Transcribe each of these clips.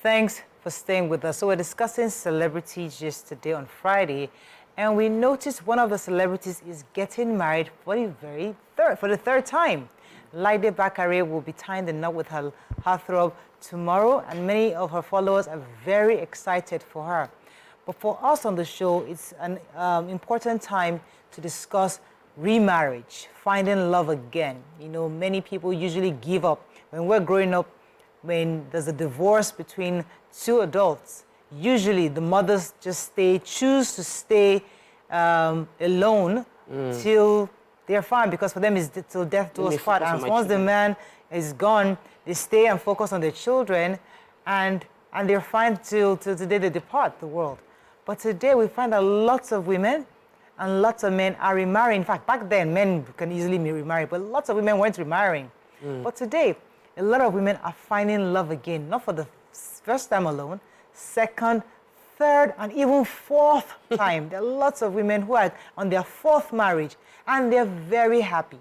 Thanks for staying with us. So we're discussing celebrities just today on Friday, and we noticed one of the celebrities is getting married for the third time. Laide Bakare will be tying the knot with her heartthrob tomorrow, and many of her followers are very excited for her. But for us on the show, it's an important time to discuss remarriage, finding love again. You know, many people usually give up. When we're growing up, when there's a divorce between two adults, usually the mothers just choose to stay alone till they're fine, because for them it's till death do us part. And once the man is gone, they stay and focus on their children, and they're fine till the day they depart the world. But today we find that lots of women and lots of men are remarrying. In fact, back then men can easily remarry, but lots of women weren't remarrying. But today, a lot of women are finding love again, not for the first time alone, second, third, and even fourth time. There are lots of women who are on their fourth marriage, and they're very happy.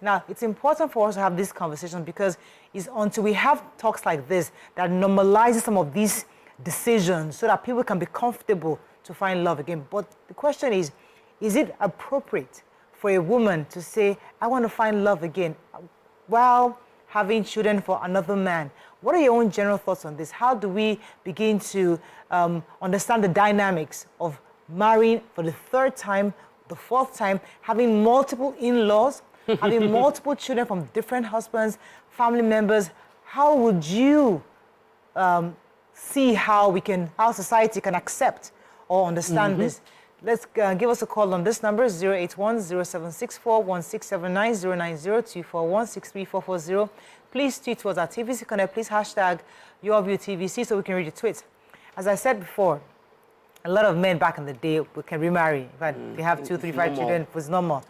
Now, it's important for us to have this conversation, because it's until we have talks like this that normalizes some of these decisions so that people can be comfortable to find love again. But the question is it appropriate for a woman to say, I want to find love again, while having children for another man? What are your own general thoughts on this? How do we begin to understand the dynamics of marrying for the third time, the fourth time, having multiple in-laws, having multiple children from different husbands, family members? How would you see how society can accept or understand this? Let's give us a call on this number, 081-0764-1679-090-241-63440. Please tweet to us at TVC Connect. Please hashtag YourViewTVC so we can read your tweets. As I said before, a lot of men back in the day can remarry. In fact, they have 2, 3, 5 children. It was normal.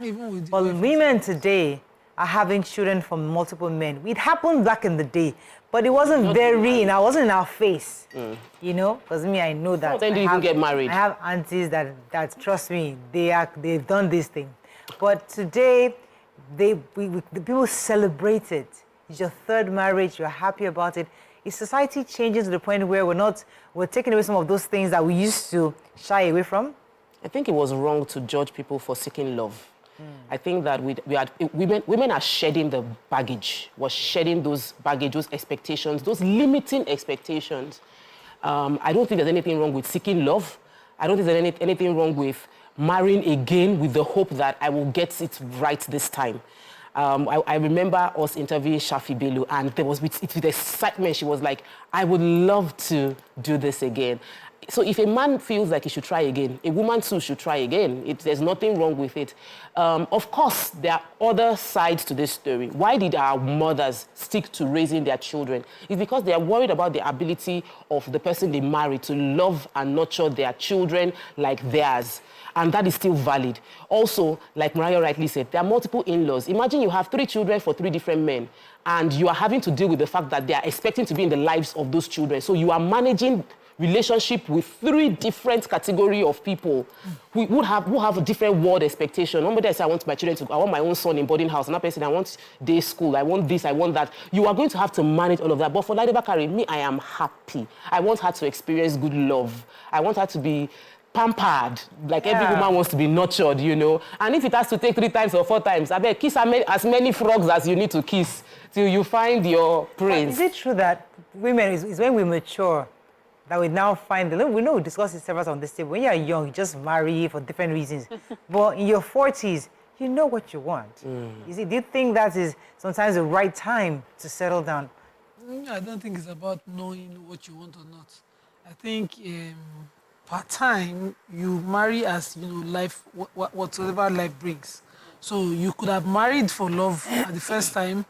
But women today are having children from multiple men. It happened back in the day, but it wasn't it wasn't in our face, you know, because me, I know that. Then do you even get married? I have aunties that trust me, they've done this thing. But today, the people celebrate it. It's your third marriage, you're happy about it. Is society changing to the point where we're taking away some of those things that we used to shy away from? I think it was wrong to judge people for seeking love. I think that women are shedding the baggage. We're shedding those baggage, those expectations, those limiting expectations. I don't think there's anything wrong with seeking love. I don't think there's anything wrong with marrying again with the hope that I will get it right this time. I remember us interviewing Shafi Bello, and there was with excitement, she was like, I would love to do this again. So if a man feels like he should try again, a woman too should try again. There's nothing wrong with it. Of course, there are other sides to this story. Why did our mothers stick to raising their children? It's because they are worried about the ability of the person they marry to love and nurture their children like theirs. And that is still valid. Also, like Mariah rightly said, there are multiple in-laws. Imagine you have 3 children for 3 different men, and you are having to deal with the fact that they are expecting to be in the lives of those children. So you are managing relationship with 3 different category of people who have a different world expectation. Somebody says, I want my own son in boarding house. Another person, I want day school. I want this, I want that. You are going to have to manage all of that. But for Laide Bakare, me, I am happy. I want her to experience good love. I want her to be pampered, like every woman wants to be nurtured, you know. And if it has to take 3 times or 4 times, I bet kiss as many frogs as you need to kiss till you find your prince. Is it true that women, is when we mature, that we now find, we know we discussed it several times on this table, when you're young, you just marry for different reasons. But in your 40s, you know what you want. Do you think that is sometimes the right time to settle down? I don't think it's about knowing what you want or not. I think part time, you marry as, you know, life, whatsoever life brings. So you could have married for love at the first time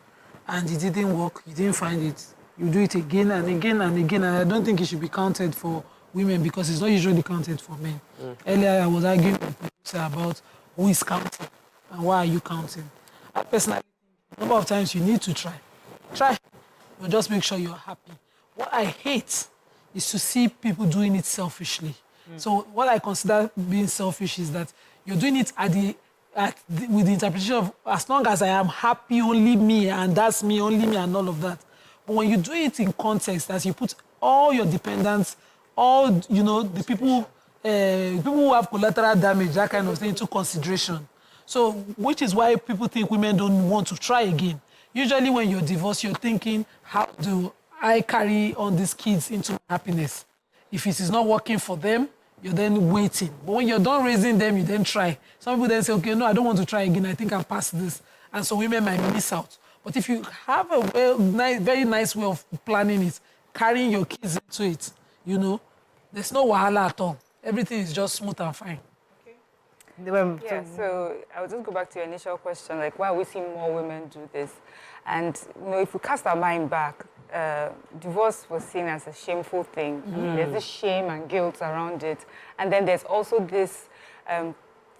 and it didn't work, you didn't find it. You do it again and again and again, and I don't think it should be counted for women because it's not usually counted for men. Earlier, I was arguing with people about who is counting and why are you counting. I personally think a number of times you need to try. Try, but just make sure you're happy. What I hate is to see people doing it selfishly. So what I consider being selfish is that you're doing it with the interpretation of, as long as I am happy, only me, and that's me, only me, and all of that. But when you do it in context, as you put all your dependents, all, you know, the people who have collateral damage, that kind of thing, into consideration. So, which is why people think women don't want to try again. Usually when you're divorced, you're thinking, how do I carry on these kids into happiness? If it is not working for them, you're then waiting. But when you're done raising them, you then try. Some people then say, okay, no, I don't want to try again. I think I'll pass this. And so women might miss out. But if you have a very nice way of planning it, carrying your kids into it, you know, there's no wahala at all. Everything is just smooth and fine. Yeah, so I'll just go back to your initial question, like, why are we seeing more women do this? And, you know, if we cast our mind back, divorce was seen as a shameful thing. I mean, there's this shame and guilt around it. And then there's also this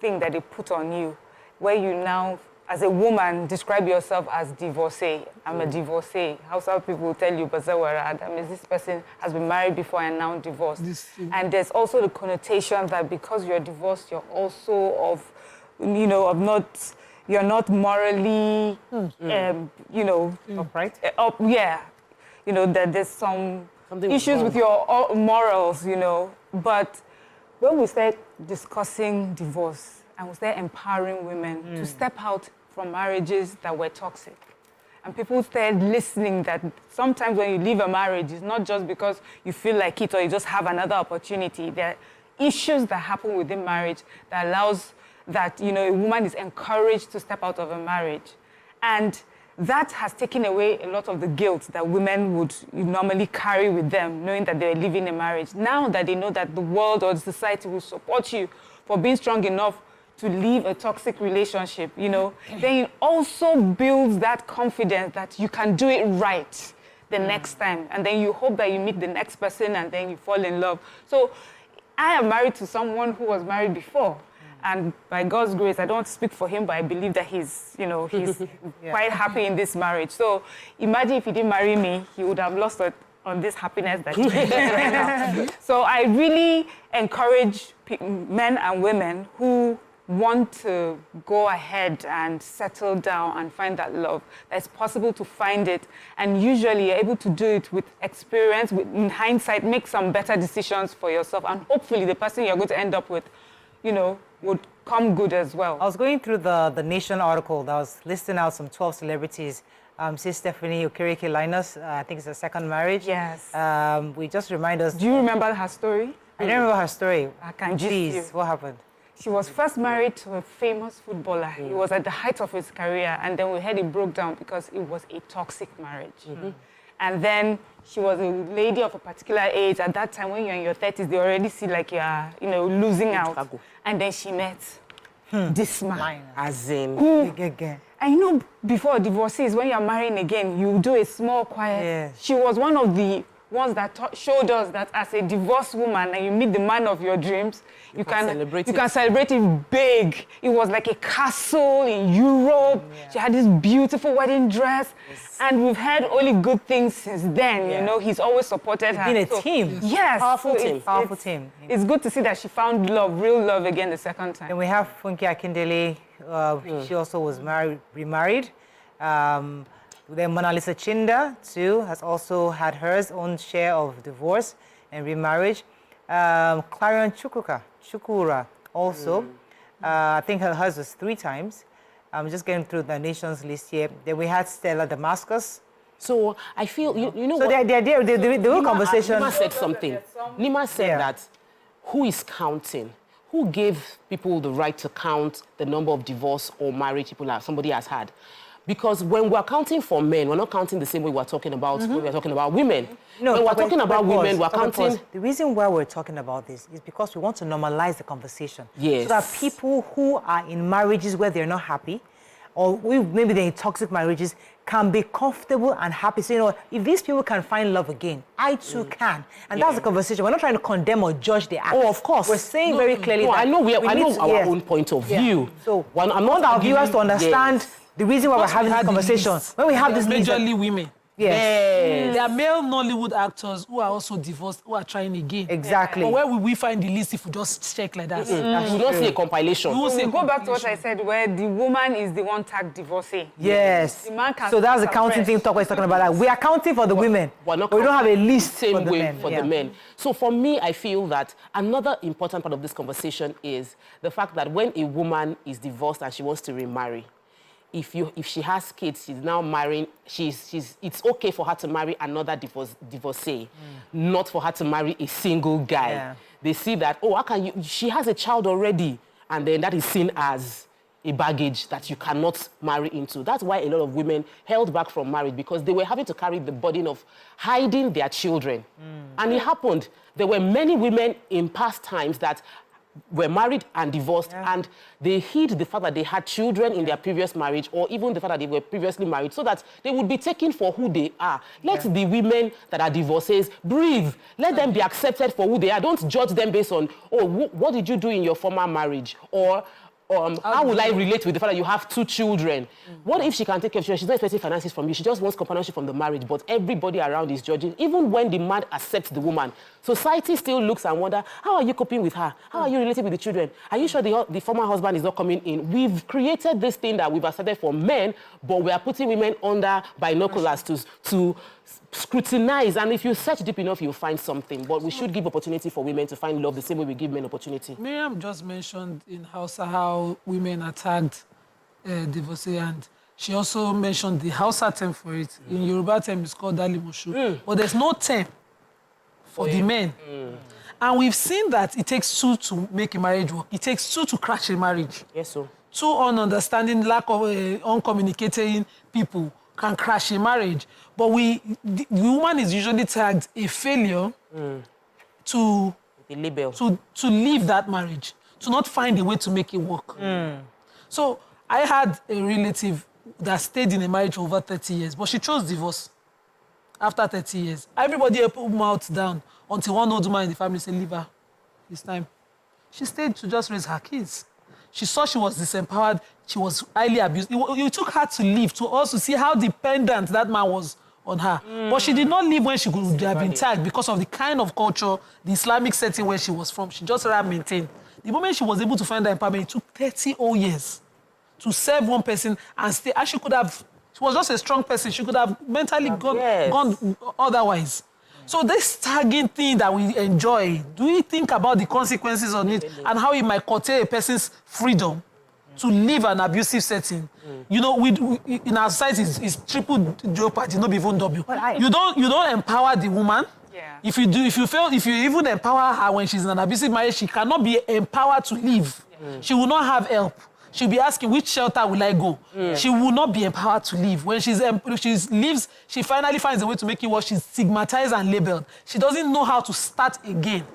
thing that they put on you, where you now, as a woman, describe yourself as divorcee. I'm a divorcee. How some people will tell you, Bazawara, that means this person has been married before and now divorced. And there's also the connotation that because you're divorced, you're also of, you know, of not, you're not morally, you know, upright. Yeah, you know, that there's something issues with your morals, you know. But when we start discussing divorce and we start empowering women to step out from marriages that were toxic, and people start listening that sometimes when you leave a marriage, it's not just because you feel like it or you just have another opportunity. There are issues that happen within marriage that allows that, you know, a woman is encouraged to step out of a marriage. And that has taken away a lot of the guilt that women would normally carry with them, knowing that they're living a marriage. Now that they know that the world or the society will support you for being strong enough to leave a toxic relationship, you know, then it also builds that confidence that you can do it right the next time. And then you hope that you meet the next person and then you fall in love. So I am married to someone who was married before. And by God's grace, I don't speak for him, but I believe that he's, you know, he's quite happy in this marriage. So imagine if he didn't marry me, he would have lost on this happiness that he's right now. So I really encourage men and women who want to go ahead and settle down and find that love. That it's possible to find it. And usually you're able to do it with experience, in hindsight, make some better decisions for yourself. And hopefully the person you're going to end up with, you know, would come good as well. I was going through the Nation article that was listing out some 12 celebrities. Sis Stephanie Okereke-Linus, I think it's her second marriage. Yes. We just remind us. Do you remember her story? I don't remember her story. I can just Please, what happened? She was first married to a famous footballer. He was at the height of his career, and then we heard it broke down because it was a toxic marriage. And then she was a lady of a particular age. At that time, when you're in your 30s, they already see like you're, you know, losing out. And then she met this man. As in... And you know, before divorces, when you're marrying again, you do a small, quiet... Yes. She was one of the ones that showed us that as a divorced woman and you meet the man of your dreams, you can celebrate it big. It was like a castle in Europe. She had this beautiful wedding dress. And we've heard only good things since then. You know, he's always supported her. Been a team. Yes. Powerful team. It's good to see that she found love, real love again the second time. Then we have Funke Akindele. She also was remarried. Then Mona Lisa Chinda, too, has also had her own share of divorce and remarriage. Clarion Chukura, also. I think hers was 3 times. I'm just getting through the nation's list here. Then we had Stella Damascus. So I feel, you know so what? The whole conversation... Nima said something. Nima said that, who is counting? Who gave people the right to count the number of divorce or marriage people somebody has had? Because when we're counting for men, we're not counting the same way we're talking about when we're talking about women. No, when we're talking about women, we're counting... The reason why we're talking about this is because we want to normalize the conversation. Yes. So that people who are in marriages where they're not happy, or maybe they're in toxic marriages, can be comfortable and happy. So, you know, if these people can find love again, I too can. And that's the conversation. We're not trying to condemn or judge the act. Oh, of course. We're saying very clearly that... I know, I know our own point of view. So, I want our viewers to understand the reason why we're having this conversation. When we have this majorly women. Yes. There are male Nollywood actors who are also divorced, who are trying again. Exactly. But where will we find the list if we just check like that? You don't see a compilation. We won't see a Go back to what compilation. I said, where the woman is the one tagged divorcee. Yes. The man can So that's the start counting afresh. thing Toko is talking about. That we are counting for the women, We're not but we don't have a list same for the way men. for the men. So for me, I feel that another important part of this conversation is the fact that when a woman is divorced and she wants to remarry, if she has kids, she's now marrying, it's okay for her to marry another divorcee, not for her to marry a single guy. Yeah. They see that, oh, how can you, she has a child already, and then that is seen as a baggage that you cannot marry into. That's why a lot of women held back from marriage, because they were having to carry the burden of hiding their children. And it happened. There were many women in past times that were married and divorced, and they hid the fact that they had children in their previous marriage, or even the fact that they were previously married, so that they would be taken for who they are. Let the women that are divorcees breathe. Let them be accepted for who they are. Don't judge them based on, oh, what did you do in your former marriage? Or how will I relate with the fact that you have 2 children? What if she can take care of children? She's not expecting finances from you. She just wants companionship from the marriage, but everybody around is judging. Even when the man accepts the woman, society still looks and wonder, how are you coping with her? How are you relating with the children? Are you sure the former husband is not coming in? We've created this thing that we've accepted for men, but we are putting women under binoculars to scrutinize. And if you search deep enough, you'll find something. But we should give opportunity for women to find love the same way we give men opportunity. Miriam just mentioned in Hausa how women are tagged divorcee, and she also mentioned the Hausa term for it. In Yoruba term, it's called Dalimoshu. But there's no term for the men. And we've seen that it takes 2 to make a marriage work. It takes 2 to crash a marriage. Yes, so. 2 ununderstanding, lack of uncommunicating people can crash a marriage. But the woman is usually tagged a failure to The label. to leave that marriage, to not find a way to make it work. So I had a relative that stayed in a marriage for over 30 years, but she chose divorce after 30 years. Everybody put mouth down until one old woman in the family said, leave her, it's time. She stayed to just raise her kids. She saw she was disempowered, she was highly abused. It took her to leave to also see how dependent that man was on her. But she did not leave when she could have been tagged because of the kind of culture, the Islamic setting where she was from. She just rather maintained. The moment she was able to find that empowerment, it took 30 whole years to serve one person and stay. And she was just a strong person. She could have mentally gone otherwise. So this tagging thing that we enjoy, do we think about the consequences on it and how it might curtail a person's freedom to leave an abusive setting? You know, in our society, it's triple jeopardy, not even double. You don't empower the woman. Yeah. If you even empower her when she's in an abusive marriage, she cannot be empowered to leave. She will not have help. She'll be asking, which shelter will I go? She will not be empowered to leave. When she leaves, she finally finds a way to make it work. She's stigmatized and labeled. She doesn't know how to start again.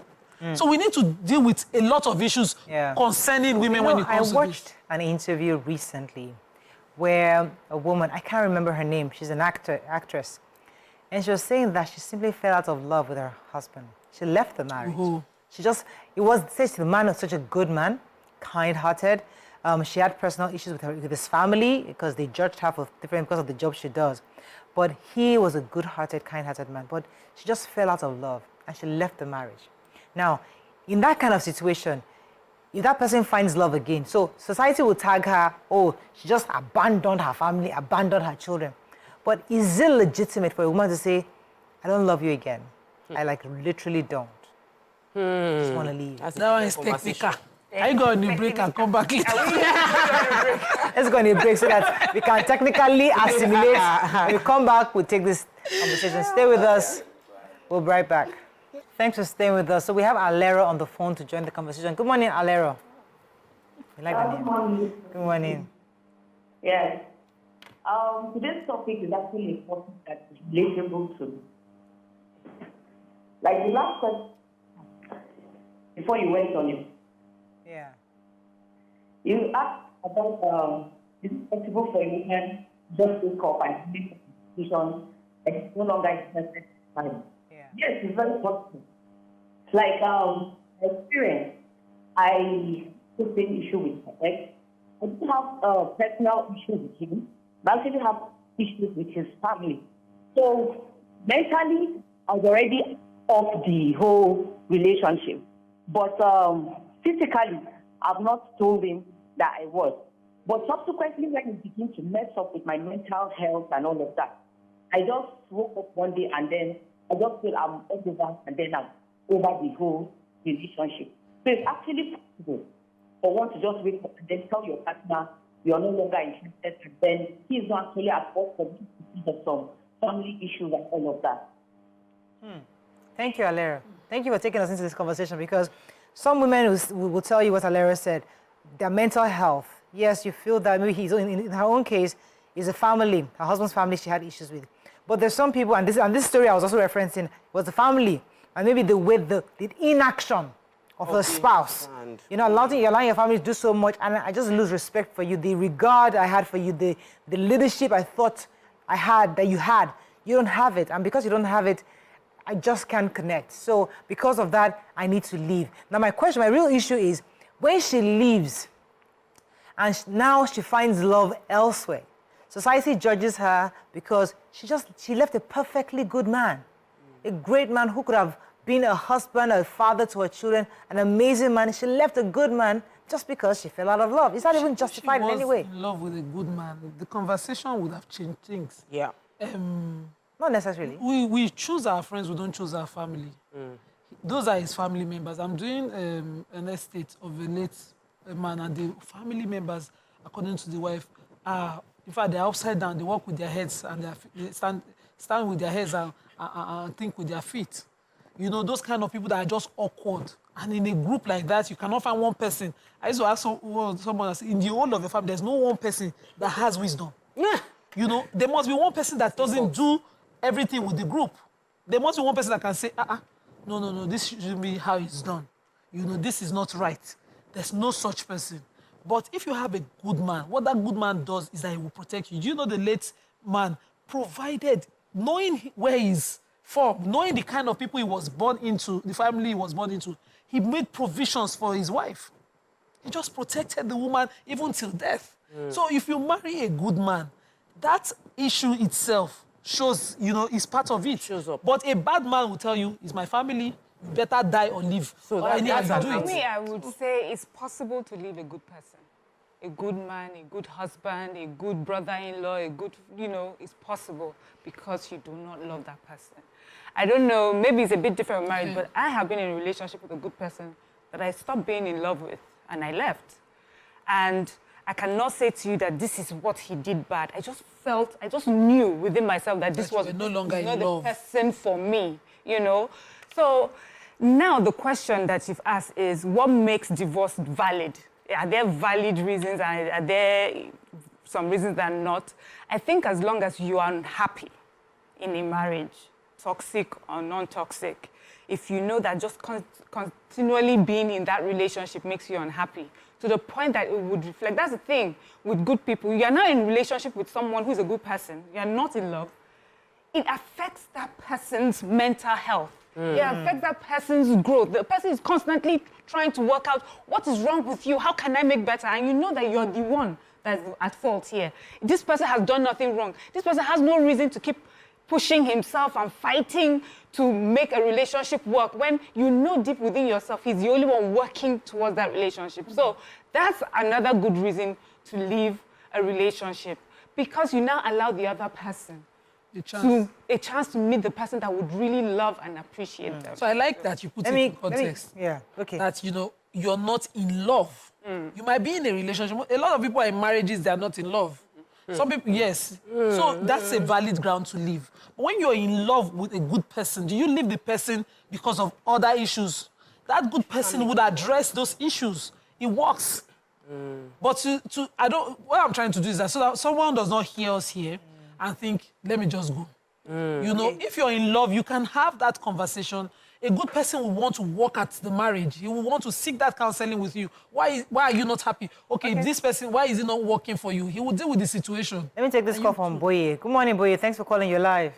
So we need to deal with a lot of issues concerning women when it comes to this. I watched an interview recently where a woman, I can't remember her name, she's an actress, and she was saying that she simply fell out of love with her husband. She left the marriage. The man was such a good man, kind-hearted. She had personal issues with his family because they judged her for because of the job she does. But he was a good-hearted, kind-hearted man. But she just fell out of love and she left the marriage. Now, in that kind of situation, if that person finds love again, so society will tag her, oh, she just abandoned her family, abandoned her children. But is it legitimate for a woman to say, I don't love you again? I literally don't. I just want to leave. That one is technical. I go on the break and come back later. Let's go on a break so that we can technically assimilate. When we come back, we'll take this conversation. Stay with us. We'll be right back. Thanks for staying with us. So we have Alero on the phone to join the conversation. Good morning, Alero. You like that name? Good morning. Good morning. Yes. Today's topic is actually important that is relatable to. Like the last question, before you went on it. Yeah. You asked about is it possible for a woman just wake up and make a decision that is no longer interested in time? Yeah. Yes, it's very possible. Like experience, I took the issue with my ex. I didn't have personal issues with him, but I actually have issues with his family. So mentally, I was already off the whole relationship. But physically, I've not told him that I was. But subsequently, when it began to mess up with my mental health and all of that, I just woke up one day and then I just feel I'm over and then I'm over the whole relationship. So it's actually possible for one to just wake up and then tell your partner you're no longer interested, and then he's not actually at fault for because of some family issues and all of that. Thank you, Alera. Thank you for taking us into this conversation, because some women will tell you what Alera said, their mental health. Yes, you feel that maybe in her own case, is a family, her husband's family she had issues with. But there's some people, and this story I was also referencing was the family, and maybe the inaction of the spouse. You know, allowing your family to do so much, and I just lose respect for you. The regard I had for you, the leadership I thought I had, that you had, you don't have it. And because you don't have it, I just can't connect. So because of that, I need to leave. Now my real issue is, when she leaves, and now she finds love elsewhere, society judges her because she left a perfectly good man, a great man who could have been a husband, a father to her children, an amazing man. She left a good man just because she fell out of love. It's not even justified in any way. She was in love with a good man, the conversation would have changed things. Yeah. Not necessarily. We choose our friends, we don't choose our family. Those are his family members. I'm doing an estate of a late man, and the family members, according to the wife, are, in fact, they're upside down. They walk with their heads and they stand with their heads and think with their feet. You know, those kind of people that are just awkward. And in a group like that, you cannot find one person. I used to ask someone else, in the whole of the family, there's no one person that has wisdom. Yeah. You know, there must be one person that doesn't do everything with the group. There must be one person that can say, no, this shouldn't be how it's done. You know, this is not right. There's no such person. But if you have a good man, what that good man does is that he will protect you. Do you know the late man provided, knowing where he's from, knowing the kind of people he was born into, the family he was born into, he made provisions for his wife. He just protected the woman even till death. So if you marry a good man, that issue itself shows, you know, is part of it. Shows up. But a bad man will tell you, it's my family, you better die or live. So that's for me, I would say it's possible to leave a good person. A good man, a good husband, a good brother-in-law, a good, you know, it's possible because you do not love that person. I don't know, maybe it's a bit different with marriage, but I have been in a relationship with a good person that I stopped being in love with, and I left. And I cannot say to you that this is what he did bad. I just knew within myself that this was no longer not the person for me, you know? So now the question that you've asked is, what makes divorce valid? Are there valid reasons? Are there some reasons that are not? I think as long as you are unhappy in a marriage, toxic or non-toxic, if you know that just continually being in that relationship makes you unhappy, to the point that it would reflect. That's the thing with good people. You are not in a relationship with someone who's a good person. You are not in love. It affects that person's mental health. It affects that person's growth. The person is constantly trying to work out what is wrong with you, how can I make better? And you know that you're the one that's at fault here. This person has done nothing wrong. This person has no reason to keep pushing himself and fighting to make a relationship work when you know deep within yourself he's the only one working towards that relationship. So that's another good reason to leave a relationship, because you now allow the other person a chance to meet the person that would really love and appreciate them. So I like that you put it in context. That, you know, you're not in love. You might be in a relationship. A lot of people are in marriages, they're not in love. Some people, yes. So that's a valid ground to leave. But when you're in love with a good person, do you leave the person because of other issues? That good person would address those issues. It works. But what I'm trying to do is that so that someone does not hear us here and think, let me just go. You know, if you're in love, you can have that conversation. A good person will want to work at the marriage. He will want to seek that counseling with you. Why are you not happy? Okay, this person, why is it not working for you? He will deal with the situation. Let me take this call from Boye. Good morning, Boye. Thanks for calling. You're live.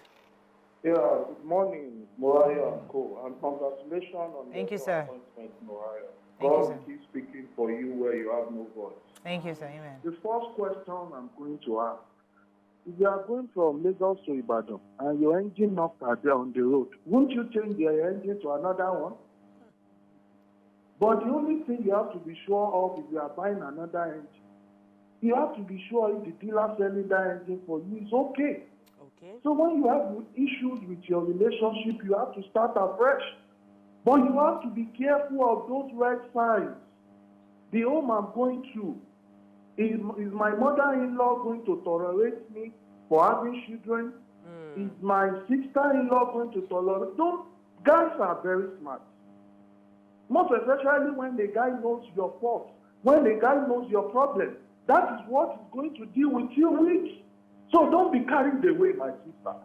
Yeah, good morning, Mariah and co. And congratulations on Thank you, your sir. appointment, Mariah. Thank you, God sir. keep speaking for you where you have no voice. Thank you, sir. Amen. The first question I'm going to ask if you are going from Lagos to Ibadan and your engine knocks are there on the road, won't you change your engine to another one? But the only thing you have to be sure of if you are buying another engine, you have to be sure if the dealer selling that engine for you is okay. Okay. So when you have issues with your relationship, you have to start afresh. But you have to be careful of those red signs. The home I'm going to, is my mother-in-law going to tolerate me for having children? Is my sister-in-law going to tolerate? Those guys are very smart. Most especially when the guy knows your faults, when the guy knows your problem. That is what he's going to deal with you with. So don't be carried away, my sister.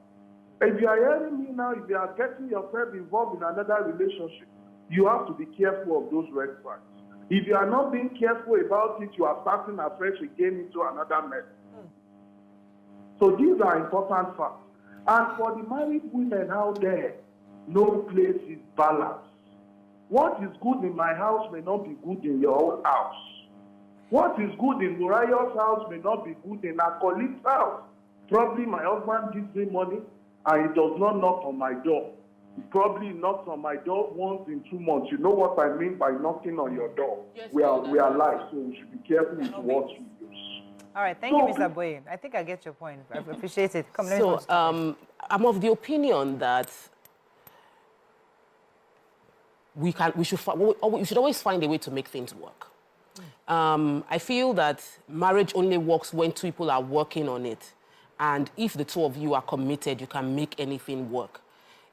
If you are hearing me now, if you are getting yourself involved in another relationship, you have to be careful of those red flags. If you are not being careful about it, you are starting afresh again into another mess. So these are important facts. And for the married women out there, no place is balanced. What is good in my house may not be good in your own house. What is good in Moriah's house may not be good in our colleague's house. Probably my husband gives me money and he does not knock on my door. He probably knocks on my door once in 2 months. You know what I mean by knocking on your door. Yes, we are live, so we should be careful with what we use. All right, thank you, Mr. Boye. I think I get your point. I appreciate it. Come, let me So I'm of the opinion that we should always find a way to make things work. I feel that marriage only works when two people are working on it. And if the two of you are committed, you can make anything work.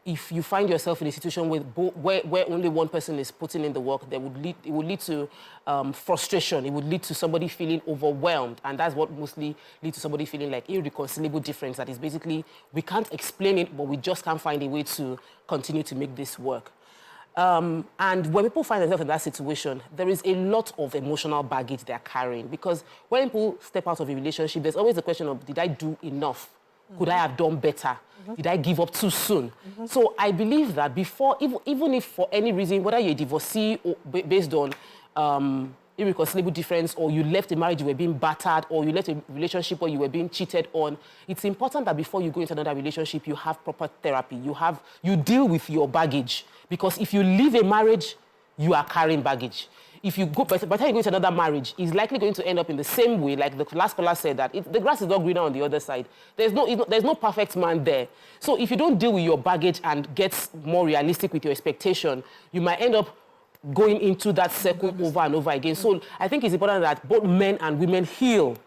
If you find yourself in a situation where only one person is putting in the work, it would lead to frustration. It would lead to somebody feeling overwhelmed. And that's what mostly leads to somebody feeling like irreconcilable difference. That is basically, we can't explain it, but we just can't find a way to continue to make this work. And when people find themselves in that situation, there is a lot of emotional baggage they're carrying. Because when people step out of a relationship, there's always the question of, did I do enough? Could I have done better? Did I give up too soon? So I believe that before, even if for any reason, whether you're a divorcee or based on irreconcilable difference, or you left a marriage, you were being battered, or you left a relationship where you were being cheated on, it's important that before you go into another relationship, you have proper therapy. You deal with your baggage. Because if you leave a marriage, you are carrying baggage. If you go, by the time you go into another marriage, it's likely going to end up in the same way, like the last caller said, that the grass is not greener on the other side. There's no perfect man there. So if you don't deal with your baggage and get more realistic with your expectation, you might end up going into that circle over and over again. So I think it's important that both men and women heal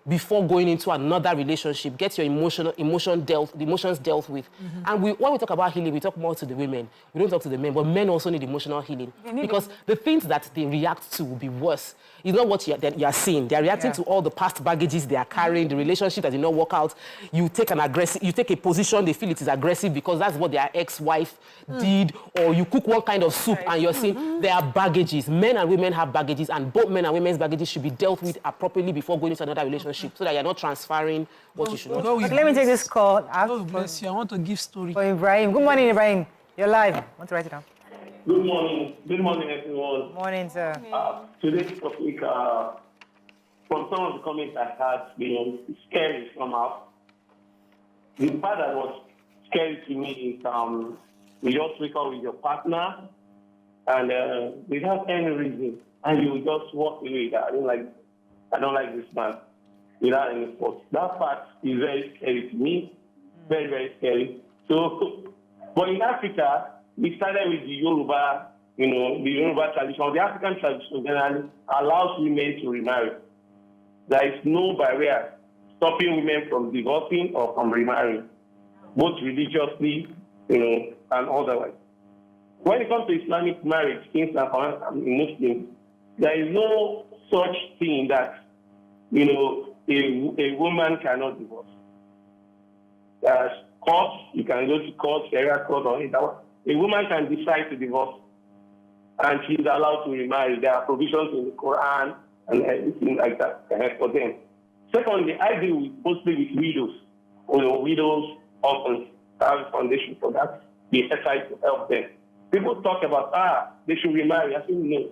before going into another relationship. Get your emotions dealt with. And when we talk about healing, we talk more to the women. We don't talk to the men, but men also need emotional healing. Because the things that they react to will be worse. It's not what you are seeing. They are reacting to all the past baggages they are carrying, the relationship that did not work out. You take a position, they feel it is aggressive because that's what their ex-wife did, or you cook one kind of soup and you're seeing there are baggages. Men and women have baggages, and both men and women's baggages should be dealt with appropriately before going into another relationship, so that you're not transferring what you should not. Okay, let me take this call. God bless you. I want to give story. For Ibrahim. Good morning, Ibrahim. You're live. I want to write it down. Good morning. Good morning, everyone. Morning, sir. Today's topic, from some of the comments I had, it's scary somehow. The part that was scary to me is you just wake up with your partner and without any reason, and you just walk away. I don't like this man without any fault. That part is very scary to me. Very, very scary. So, but in Africa, we started with the Yoruba, the Yoruba tradition. The African tradition generally allows women to remarry. There is no barrier stopping women from divorcing or from remarrying, both religiously, and otherwise. When it comes to Islamic marriage, since I'm a Muslim, there is no such thing that, a woman cannot divorce. There's court, you can go to court, area court, or anything. A woman can decide to divorce, and she's allowed to remarry. There are provisions in the Quran and everything like that for them. Secondly, I deal mostly with widows. Widows often have a foundation for that. We try to help them. People talk about, they should remarry. I think no.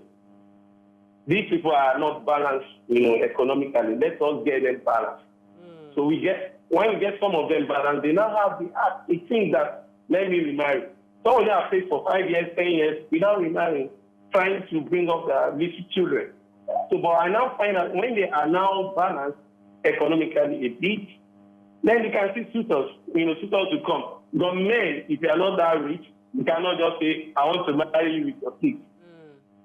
These people are not balanced, economically. Let us get them balanced. So we get when you get some of them balance, they now have the act, they think that, let me remarry. Some of them are faced for 5 years, 10 years, without remarrying, trying to bring up their little children. So, but I now find out when they are now balanced economically a bit, then you can see suitors, suitors to come. But men, if you are not that rich, you cannot just say, I want to marry you with your kids.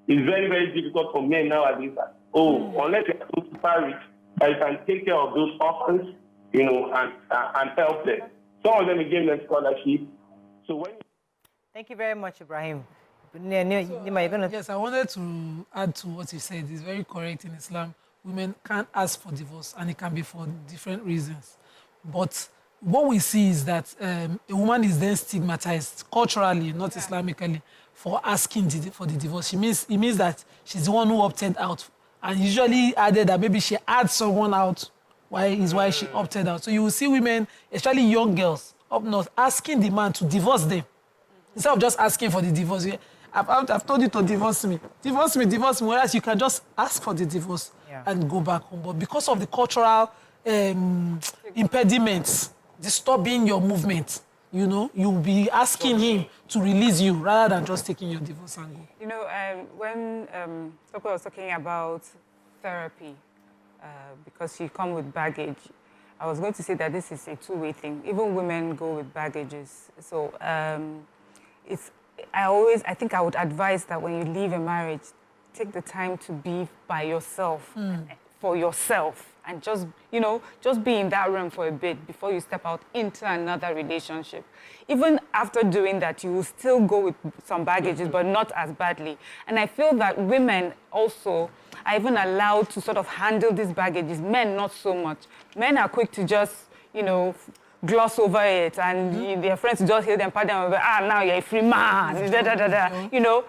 It's very, very difficult for men nowadays. Unless you are so super rich, that you can take care of those orphans, and help them. Some of them again them scholarship. So when. Thank you very much, Ibrahim. Yes, I wanted to add to what you said. It's very correct in Islam. Women can't ask for divorce, and it can be for different reasons. But what we see is that a woman is then stigmatized culturally, not Islamically, for asking for the divorce. It means that she's the one who opted out, and usually added that maybe she had someone out. Why she opted out. So you will see women, especially young girls up north, asking the man to divorce them instead of just asking for the divorce. I've told you to divorce me, whereas you can just ask for the divorce and go back home. But because of the cultural impediments disturbing your movement, you'll be asking him to release you rather than just taking your divorce and go. When Toko was talking about therapy, because you come with baggage, I was going to say that this is a two-way thing. Even women go with baggages. So I think I would advise that when you leave a marriage, take the time to be by yourself, for yourself, and just be in that room for a bit before you step out into another relationship. Even after doing that, you will still go with some baggages, but not as badly. And I feel that women also are even allowed to sort of handle these baggages. Men, not so much. Men are quick to just, gloss over it, and their friends just hear them pat them over, now you're a free man,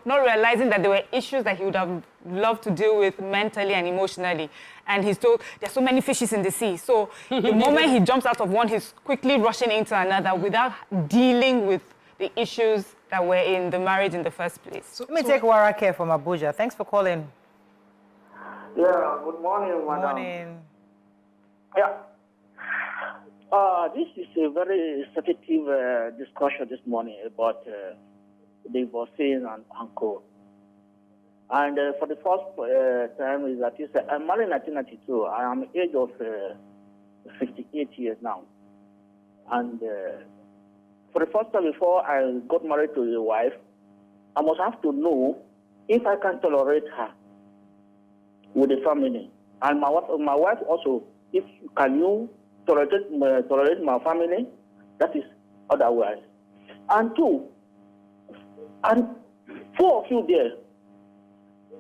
not realizing that there were issues that he would have loved to deal with mentally and emotionally. And he's told, there's so many fishes in the sea. So the moment he jumps out of one, he's quickly rushing into another without dealing with the issues that were in the marriage in the first place. Let me take Warake from Abuja. Thanks for calling. Yeah, good morning, madam. Good morning. Yeah. This is a very sensitive discussion this morning about divorcing and co. And for the first time is that you said, I'm married in 1992. I am the age of 58 years now. And for the first time before I got married to a wife, I must have to know if I can tolerate her with the family. And my wife also, can you tolerate my family? That is otherwise. And two, and four of you there,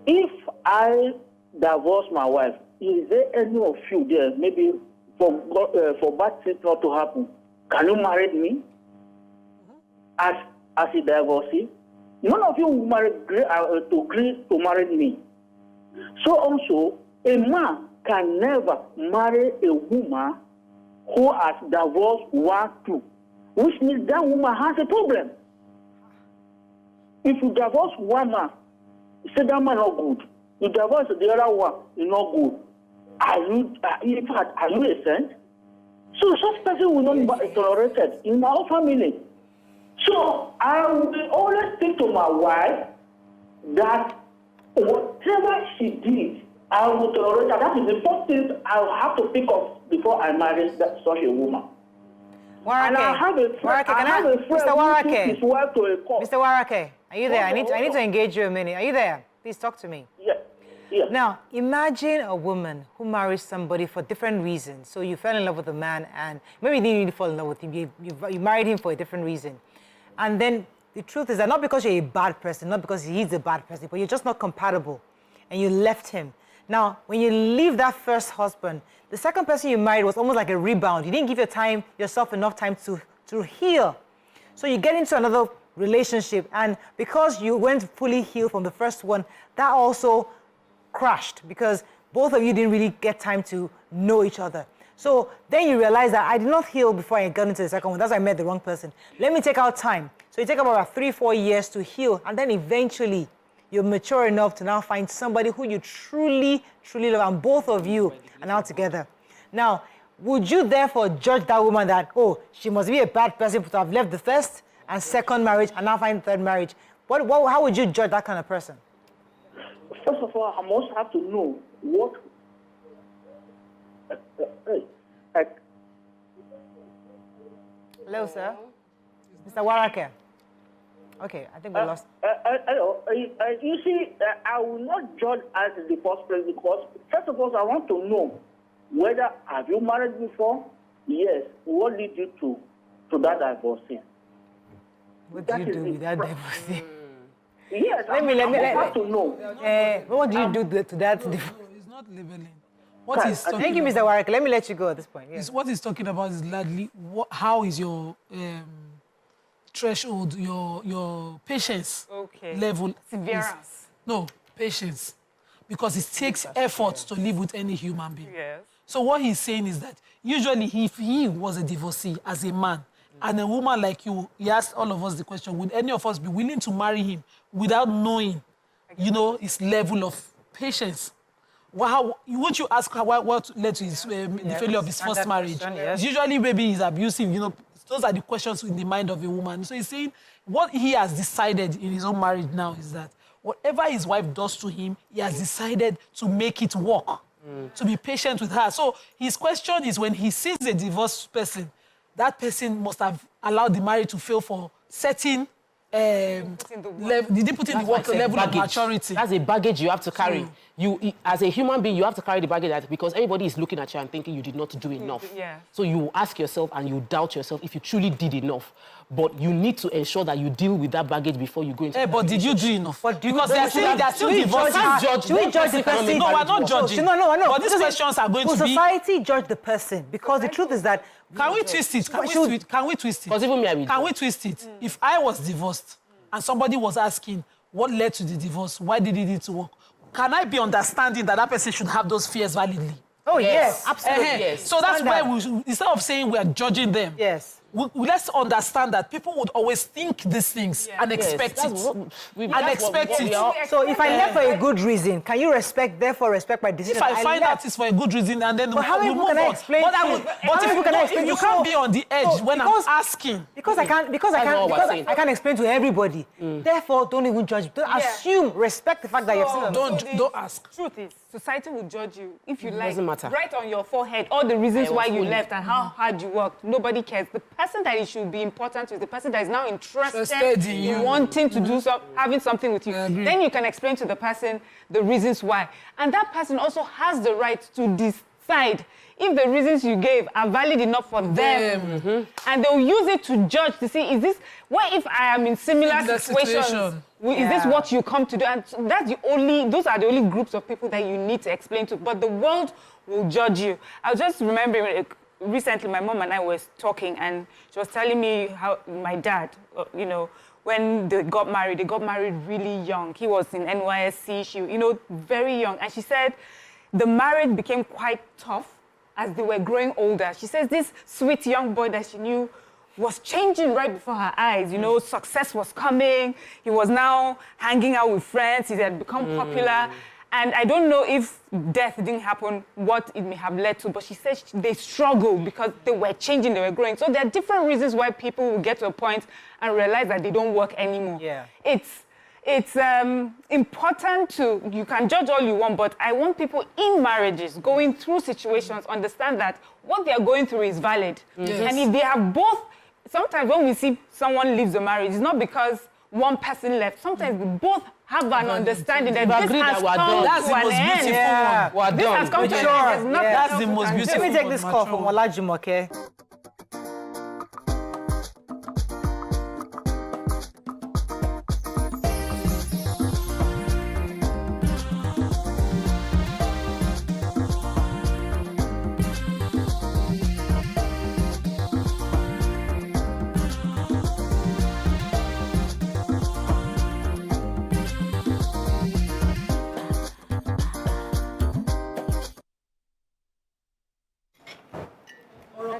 if I divorce my wife, is there any of you there, maybe for bad things not to happen, can you marry me as a divorcee? None of you will agree to marry me. So also, a man can never marry a woman who has divorced 1, 2, which means that woman has a problem. If you divorce one man, you say that man not good. You divorce the other one, is not good. Are you a saint? So such person will not be tolerated in our family. So I will always think to my wife that whatever she did, I will tolerate her. That is the first thing I will have to think of before I marry such a woman. Warake. And I have a friend, Mr. Warake. who took his wife to a court. Mr. Warake, are you there? I need to engage you a minute. Are you there? Please talk to me. Yes. Yes. Now, imagine a woman who marries somebody for different reasons. So you fell in love with a man, and maybe you didn't really fall in love with him. You married him for a different reason. And then the truth is that not because you're a bad person, not because he's a bad person, but you're just not compatible, and you left him. Now, when you leave that first husband, the second person you married was almost like a rebound. You didn't give yourself enough time to heal. So you get into another relationship, and because you went fully healed from the first one, that also crashed because both of you didn't really get time to know each other. So then you realize that I did not heal before I got into the second one. That's why I met the wrong person. Let me take out time. So you take about 3-4 years to heal, and then eventually you're mature enough to now find somebody who you truly, truly love, and both of you are now together. Now, would you therefore judge that woman that, oh, she must be a bad person to have left the first and second marriage and now find third marriage? How would you judge that kind of person? First of all, I must have to know what. Hello, sir. Mr. Warake. Okay, I think we lost. You see, I will not judge as the first place because, first of all, I want to know whether have you married before? Yes. What did you do to that divorcing? What do you do with that divorcing? Yes, I have to know. What do you do to that divorce? No, it's not labeling. What he's talking Thank you, Mr. Warake. Let me let you go at this point. Yeah. What he's talking about is largely how is your threshold, your patience level. Severance. No, patience. Because it takes effort to live with any human being. Yes. So what he's saying is that usually if he was a divorcee as a man, and a woman like you, he asked all of us the question, would any of us be willing to marry him without knowing, his level of patience? Won't you ask what led to his, the failure of his first marriage? Yes. Usually maybe he's abusive, those are the questions in the mind of a woman. So he's saying what he has decided in his own marriage now is that whatever his wife does to him, he has decided to make it work, to be patient with her. So his question is when he sees a divorced person, that person must have allowed the marriage to fail for certain did they put in the work level of maturity? That's a baggage you have to carry. You, as a human being, you have to carry the baggage because everybody is looking at you and thinking you did not do enough. Yeah. So you ask yourself and you doubt yourself if you truly did enough. But you need to ensure that you deal with that baggage before you go into. But did you do enough? Because they're still divorced. Should we judge the person? No, we're not judging. No. But these questions are going to be. Will society judge the person? Because the truth is that. Can we twist it? Can we twist it? Because even me, I will. Can we twist it? If I was divorced and somebody was asking what led to the divorce, why did it need to work? Can I be understanding that person should have those fears validly? Oh, yes, absolutely. Yes. So that's why instead of saying we are judging them, let's understand that people would always think these things and expect it. So if I left for a good reason, can you therefore respect my decision? If I find out it's for a good reason and then how many people can I explain to? You can't be on the edge when I'm asking. Because I can't explain to everybody. Therefore, don't even judge. Don't assume. Respect the fact that you're still. Don't ask. Truth is, society will judge you if you like. Doesn't matter. Write on your forehead all the reasons why you left and how hard you worked. Nobody cares. The person that it should be important to is the person that is now interested in wanting to do having something with you. Then you can explain to the person the reasons why. And that person also has the right to decide if the reasons you gave are valid enough for them. And they'll use it to judge to see, what if I am in similar situations? Is this what you come to do? And those are the only groups of people that you need to explain to. But the world will judge you. I was just remembering recently my mom and I was talking and she was telling me how my dad, when they got married really young. He was in NYSC, very young. And she said the marriage became quite tough as they were growing older. She says this sweet young boy that she knew was changing right before her eyes. Success was coming. He was now hanging out with friends. He had become popular. And I don't know if death didn't happen, what it may have led to, but she said they struggled because they were changing, they were growing. So there are different reasons why people will get to a point and realize that they don't work anymore. Yeah. It's important you can judge all you want, but I want people in marriages going through situations understand that what they are going through is valid. Yes. And if they have both, sometimes when we see someone leaves the marriage, it's not because one person left. Sometimes we both have an understanding that this has come to an end. This has come to an end. That's the most beautiful. Let me take this call from Olajumoke.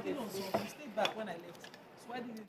You stayed back when I left. So why did you